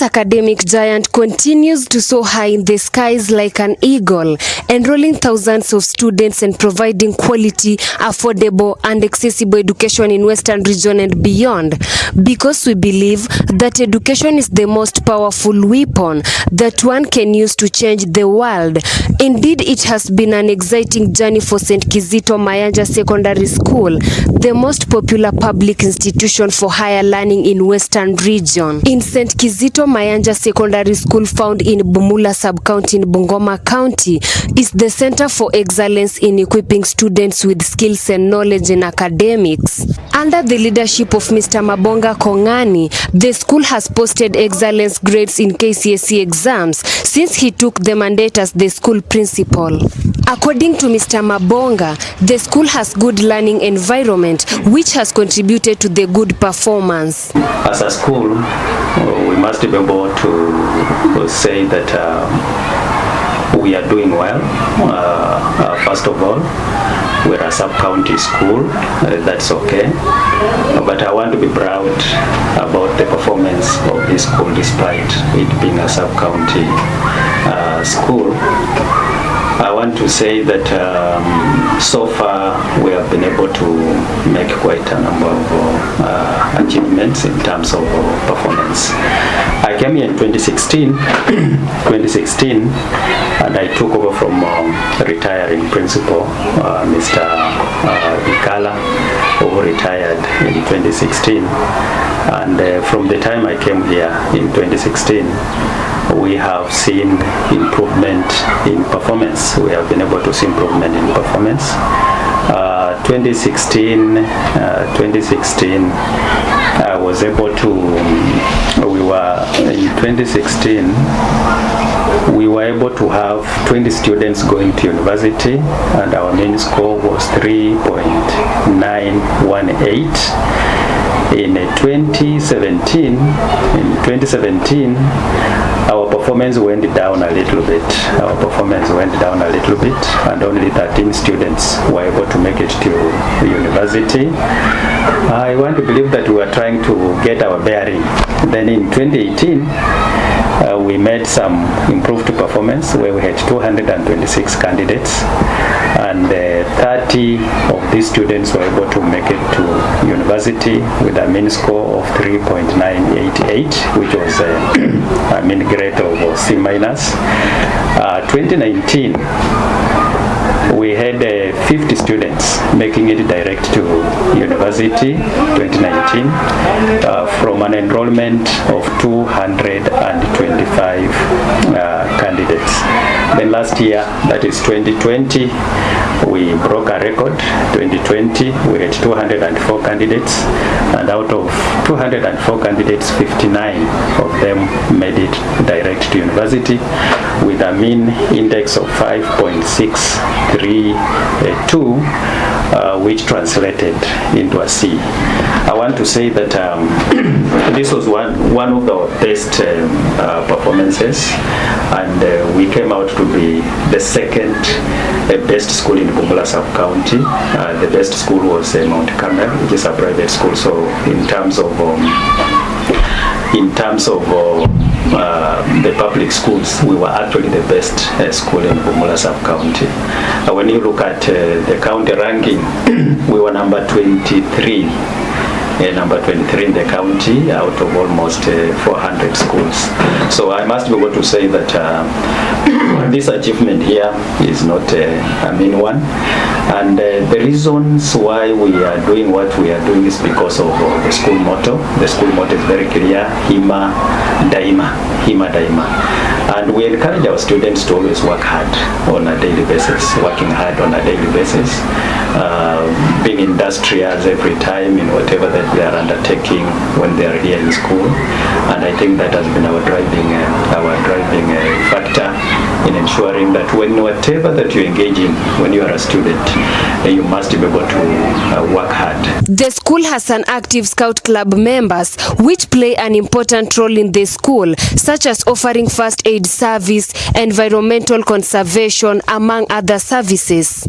This academic giant continues to soar high in the skies like an eagle, enrolling thousands of students and providing quality, affordable and accessible education in Western region and beyond. Because we believe that education is the most powerful weapon that one can use to change the world. Indeed, it has been an exciting journey for St. Kizito Mayanja Secondary School, the most popular public institution for higher learning in Western region. In St. Kizito Mayanja Secondary School, found in Bumula Sub-County in Bungoma County, is the center for excellence in equipping students with skills and knowledge in academics. Under the leadership of Mr. Mabonga Kongani, the school has posted excellence grades in KCSE exams since he took the mandate as the school principal. According to Mr. Mabonga, the school has good learning environment which has contributed to the good performance. As a school, we must be able to say that we are doing well. First of all, we're a sub-county school, that's okay. But I want to be proud about the performance of this school despite it being a sub-county school. I want to say that so far we have been able to make quite a number of achievements in terms of performance. I came here in 2016, and I took over from retiring principal, Mr. Ikala, who retired in 2016. And from the time I came here in 2016, we have seen improvement in performance. We have been able to see improvement in performance. 2016, I was able to, in 2016, we were able to have 20 students going to university, and our main score was 3.918. In 2017, our performance went down a little bit. And only 13 students were able to make it to university. I want to believe that we are trying to get our bearing. Then in 2018, we made some improved performance where we had 226 candidates, and 30 of these students were able to make it to university with a mean score of 3.988, which was a mean grade of C-. 2019, we had 50 students making it direct to university, 2019, from an enrollment of 225 candidates. Then last year, that is 2020, we broke a record. 2020, we had 204 candidates, and out of 204 candidates, 59 of them made it direct to university with a mean index of 5.632, which translated into a C. I want to say that this was one of our best performances, and we came out to be the second best school in Bumula Sub-County. The best school was Mount Carmel, which is a private school. So in terms of the public schools, we were actually the best school in Bumula Sub-County. When you look at the county ranking, we were number 23. Number 23 in the county out of almost 400 schools. So I must be able to say that this achievement here is not a mean one. And the reasons why we are doing what we are doing is because of the school motto. The school motto is very clear: Hima Daima. Hima Daima. And we encourage our students to always work hard on a daily basis, being industrious every time in whatever that they are undertaking when they are here in school. And I think that has been our driving factor in ensuring that whatever that you engage in when you are a student, you must be able to work hard. The school has an active Scout Club members which play an important role in the school, such as offering first aid service, environmental conservation, among other services.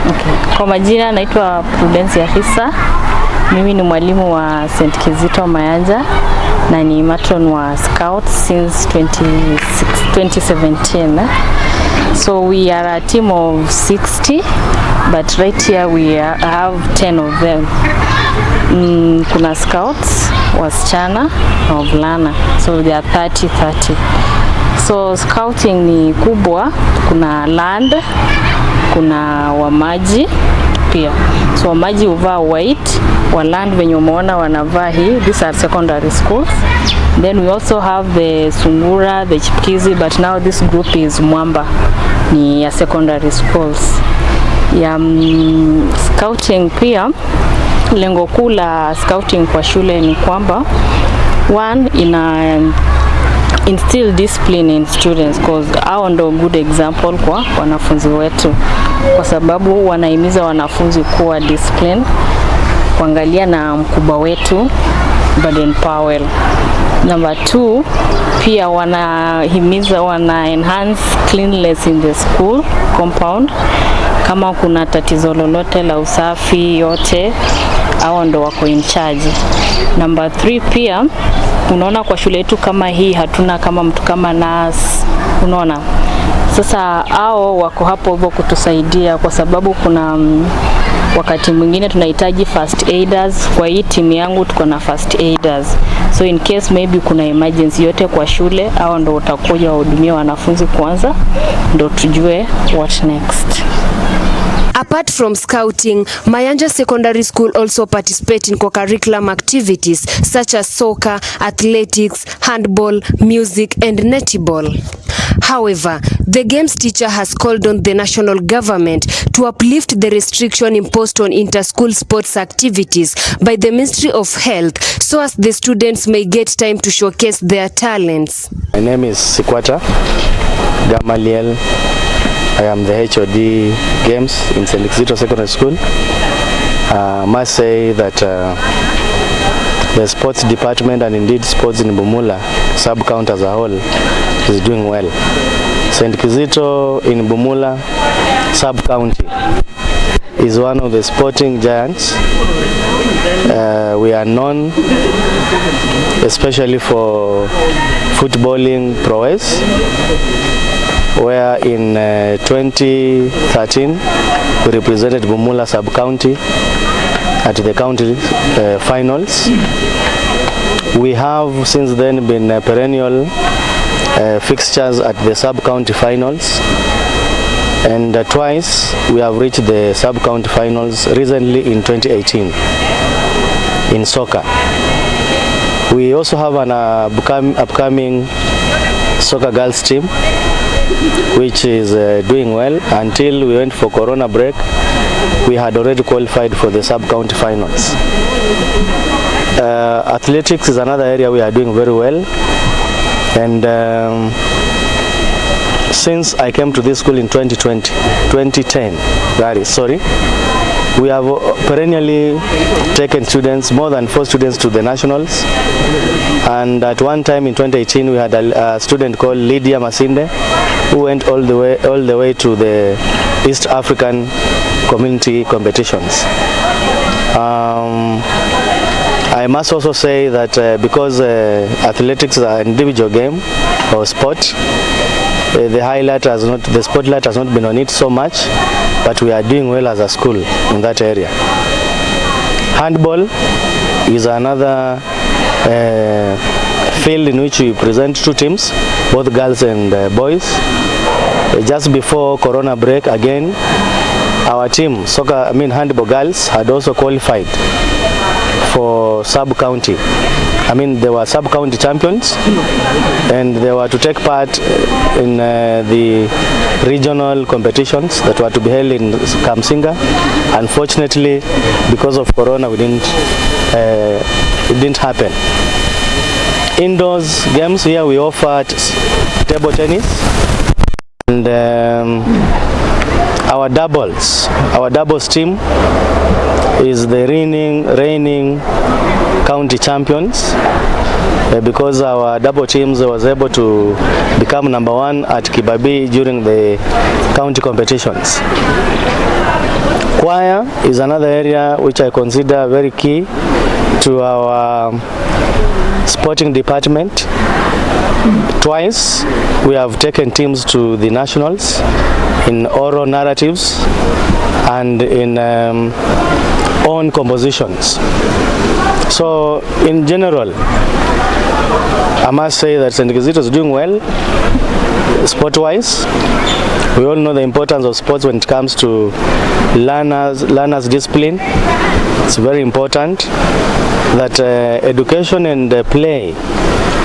Okay. Kwa majina naitwa Prudence Yahisa. Mimi ni mwalimu wa St. Kizito Mayanja. na ni matron wa Scouts since 2017. So we are a team of 60, but right here we have 10 of them. Kuna Scouts wasichana na wavulana, so they are 30. So scouting ni kubwa, kuna land, kuna wamaji pia. So wamaji huvaa white, wa land venye umeona wanavaa hii. These are secondary schools. Then we also have the Sungura, the Chipkizi, but now this group is Mwamba, ni ya secondary schools. Ya scouting pia, lengo kuu la scouting kwa shule ni kwamba one, instill discipline in students, because hao ndo good example kwa wanafunzi wetu, kwa sababu wanahimiza wanafunzi kuwa discipline, kuangalia na mkubwa wetu Baden Powell. Number 2, pia wanahimiza enhance cleanliness in the school compound. Kama kuna tatizo lolote la usafi yote, hao ndo wako in charge. Number 3, pia unaona kwa shule yetu kama hii hatuna kama mtu kama nurse, unaona. Sasa hao wako hapo hivyo kutusaidia, kwa sababu kuna wakati mwingine tunahitaji first aiders. Kwa hii timu yangu tuko na first aiders, so in case maybe kuna emergency yote kwa shule, hao ndo utakuja wahudumia wanafunzi kwanza, ndo tujue what next. Apart from scouting, Mayanja Secondary School also participate in co-curriculum activities such as soccer, athletics, handball, music and netball. However, the games teacher has called on the national government to uplift the restriction imposed on inter-school sports activities by the Ministry of Health, so as the students may get time to showcase their talents. My name is Sikwata Gamaliel. I am the HOD Games in Kizito Secondary School. I must say that the sports department and indeed sports in Bumula sub-county as a whole is doing well. St. Kizito in Bumula sub-county is one of the sporting giants. We are known especially for footballing prowess, where in 2013 we represented Bumula sub-county at the county finals. We have since then been perennial fixtures at the sub-county finals, and twice we have reached the sub-county finals, recently in 2018 in soccer. We also have an upcoming soccer girls team which is doing well. Until we went for Corona break, we had already qualified for the sub-county finals. Athletics is another area we are doing very well, and since I came to this school in 2010, we have perennially taken students, more than 4 students, to the nationals. And at one time in 2018 we had a student called Lydia Masinde who went all the way to the East African community competitions. I must also say that because athletics is an individual game or sport, the spotlight has not been on it so much, but we are doing well as a school in that area. Handball is another field in which we present 2 teams, both girls and boys. Just before Corona break, again, our team, handball girls, had also qualified for sub-county. They were sub-county champions, and they were to take part in the regional competitions that were to be held in Kamsinga. Unfortunately, because of Corona, it didn't happen. Indoors games, here we offered table tennis, and our doubles team is the reigning county champions, because our double teams was able to become #1 at Kibabi during the county competitions. Choir is another area which I consider very key to our sporting department. Twice we have taken teams to the nationals in oral narratives and in own compositions. So in general, I must say that St. Kizito is doing well sport-wise. We all know the importance of sports when it comes to learners discipline. It's very important that education and play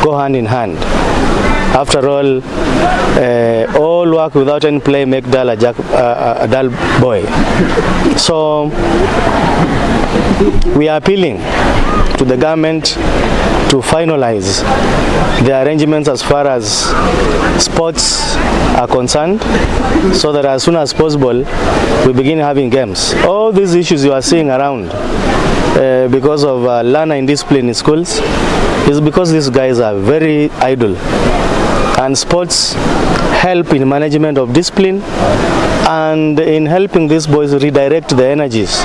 go hand in hand. After all work without any play make dull a dull boy. So we are appealing to the government to finalize the arrangements as far as sports are concerned, so that as soon as possible we begin having games. All these issues you are seeing around because of learner indiscipline in schools is because these guys are very idle, and sports help in management of discipline and in helping these boys redirect their energies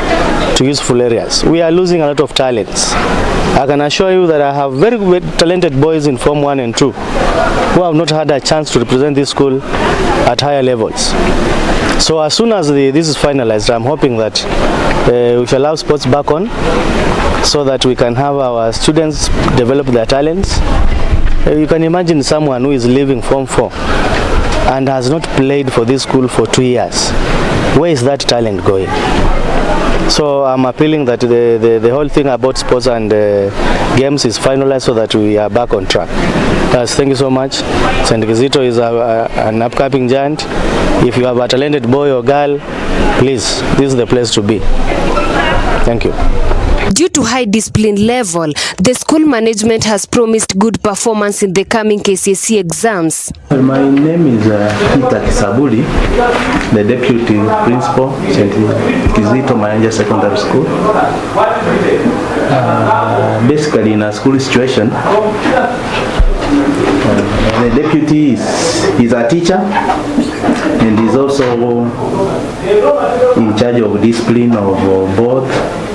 to useful areas. We are losing a lot of talents. I can assure you that I have very talented boys in Form 1 and 2 who have not had a chance to represent this school at higher levels. So as soon as this is finalized, I'm hoping that we shall have sports back on, so that we can have our students develop their talents. You can imagine someone who is leaving Form 4 and has not played for this school for 2 years. Where is that talent going? So I'm appealing that the whole thing about sports and games is finalized, so that we are back on track. Thank you so much. St. Kizito is an upcoming giant. If you have a talented boy or girl, please, this is the place to be. Thank you. Due to high discipline level, the school management has promised good performance in the coming KCSE exams. My name is Peter Kisabuli, the Deputy Principal, St. Kizito Mayanja Secondary School. Basically, in a school situation, the deputy is a teacher and is also in charge of discipline of both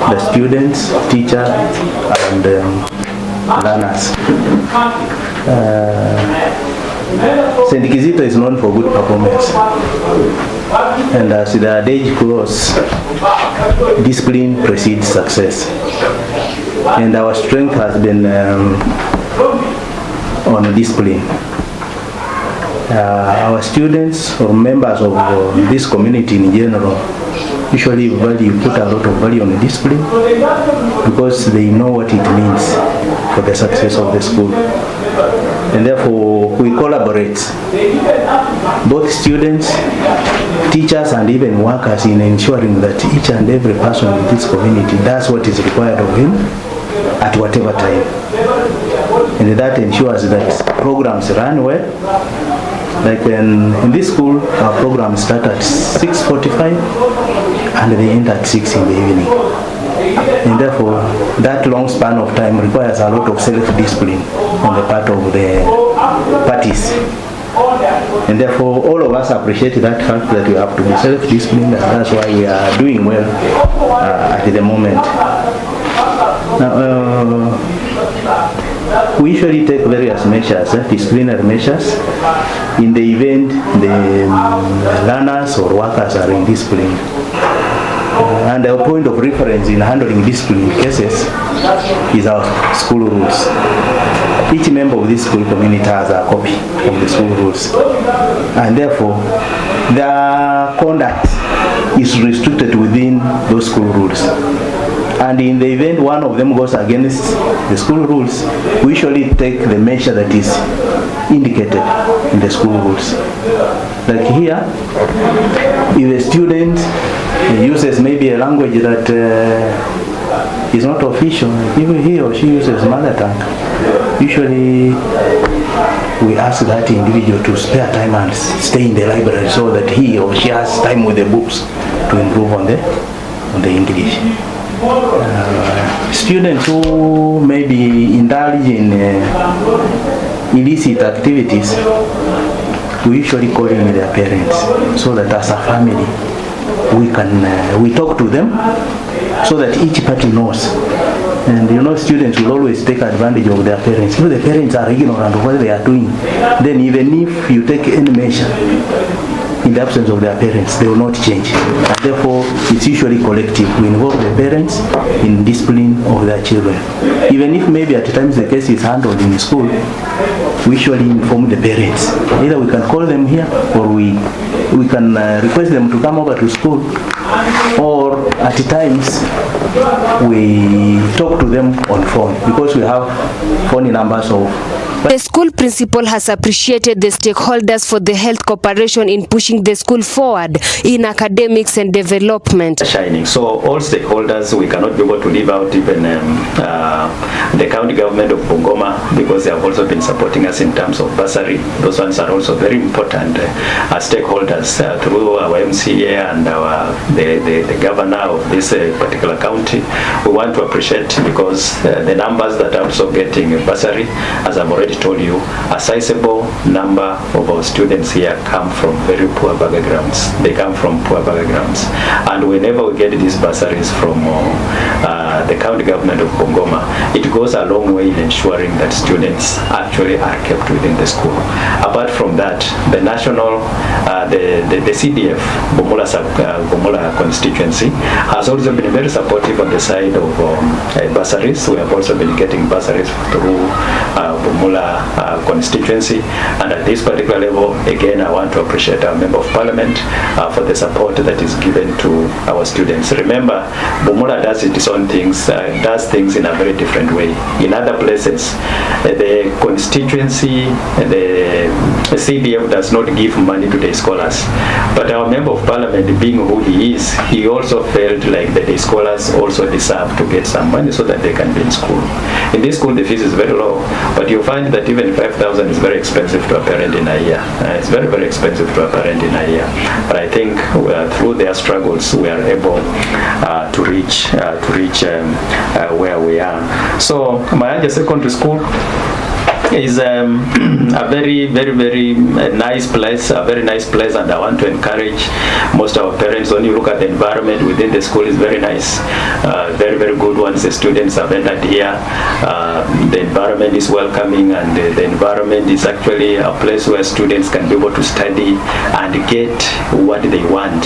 the students, teacher, and learners. St. Kizito is known for good performance, and as the age grows, discipline precedes success, and our strength has been on discipline. Our students or members of this community in general usually put a lot of value on discipline, because they know what it means for the success of the school. And therefore we collaborate, both students, teachers, and even workers, in ensuring that each and every person in this community does what is required of him at whatever time. And that ensures that programs run well. Like in this school, our programs start at 6:45 and they end at 6 in the evening. And therefore, that long span of time requires a lot of self-discipline on the part of the parties. And therefore, all of us appreciate that fact that we have to be self-disciplined, and that's why we are doing well at the moment. Now, we usually take various measures, disciplinary measures, in the event the learners or workers are indisciplined. And our point of reference in handling discipline cases is our school rules. Each member of this school community has a copy of the school rules, and therefore their conduct is restricted within those school rules. And in the event one of them goes against the school rules, we usually take the measure that is indicated in the school rules. Like here, if a student uses maybe a language that is not official, if he or she uses mother tongue, usually we ask that individual to spare time and stay in the library, so that he or she has time with the books to improve on the English. Students who maybe indulge in illicit activities, we usually call in their parents, so that as a family we talk to them so that each party knows. And you know, students will always take advantage of their parents. If the parents are ignorant of what they are doing, then even if you take any measure in the absence of their parents, they will not change. And therefore, it's usually collective. We involve the parents in discipline of their children. Even if maybe at times the case is handled in school, we usually inform the parents. Either we can call them here, or we can request them to come over to school, or at times we talk to them on phone, because we have phone numbers of. The school principal has appreciated the stakeholders for the health cooperation in pushing the school forward in academics and development. Shining. So all stakeholders, we cannot be able to leave out even the county government of Bungoma, because they have also been supporting us in terms of bursary. Those ones are also very important as stakeholders through our MCA and the governor of this particular county. We want to appreciate, because the numbers that are also getting bursary, as I've already told you, a sizable number of our students here come from very poor backgrounds. They come from poor backgrounds. And whenever we get these bursaries from the county government of Bungoma, it goes a long way in ensuring that students actually are kept within the school. Apart from that, the national, the CDF, Bumula constituency, has also been very supportive on the side of bursaries. We have also been getting bursaries through Bumula constituency, and at this particular level, again, I want to appreciate our Member of Parliament for the support that is given to our students. Remember, Bumula does its own things, does things in a very different way. In other places, the constituency, the CDF does not give money to the scholars, but our Member of Parliament, being who he is, he also felt like that the scholars also deserve to get some money so that they can be in school. In this school, the fees is very low, but you find that even 5,000 is very expensive to a parent in a year. It's very, very expensive to a parent in a year. But I think through their struggles, we are able to reach where we are. So Mayanja Secondary School is a very, very, very nice place, a very nice place, and I want to encourage most of our parents. When you look at the environment within the school, is very nice, very, very good. Once the students have entered here, the environment is welcoming, and the environment is actually a place where students can be able to study and get what they want.